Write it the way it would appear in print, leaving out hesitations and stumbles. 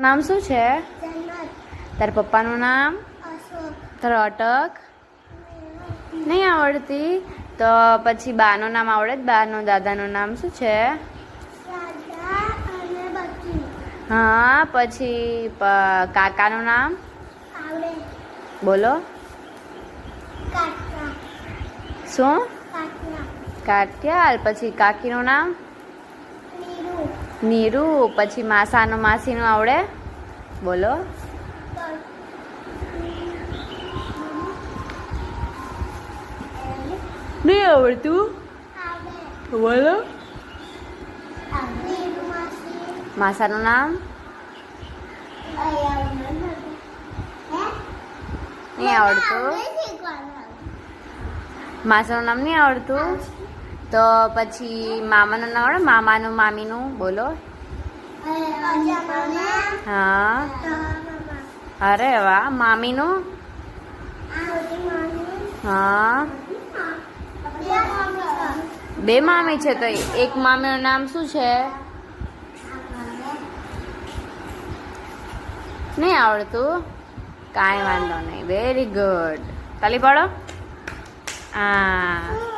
નામ શું છે? તારા પપ્પાનું નામ? તારો અટક નહીં આવડતી? તો પછી બાનું નામ આવડે? બાનું દાદાનું નામ શું છે? હા, પછી કાકાનું નામ બોલો. શું? કાટિયાલ. પછી કાકીનું નામ? નીરુ. પછી માસીનું આવડે? બોલો. નહીં આવડતું? બોલો. માસાનું નામ? નહીં આવડતું? માસાનું નામ નહીં આવડતું? તો પછી મામાનું નામ આવડે? મામાનું મામીનું બોલો. હા. અરે વાહ. મામીનું? હા. બે મામી છે તો એક મામીનું નામ શું છે? નહીં આવડતું? કાંઈ વાંધો નહીં. Very good. તાલી પાડો. હા.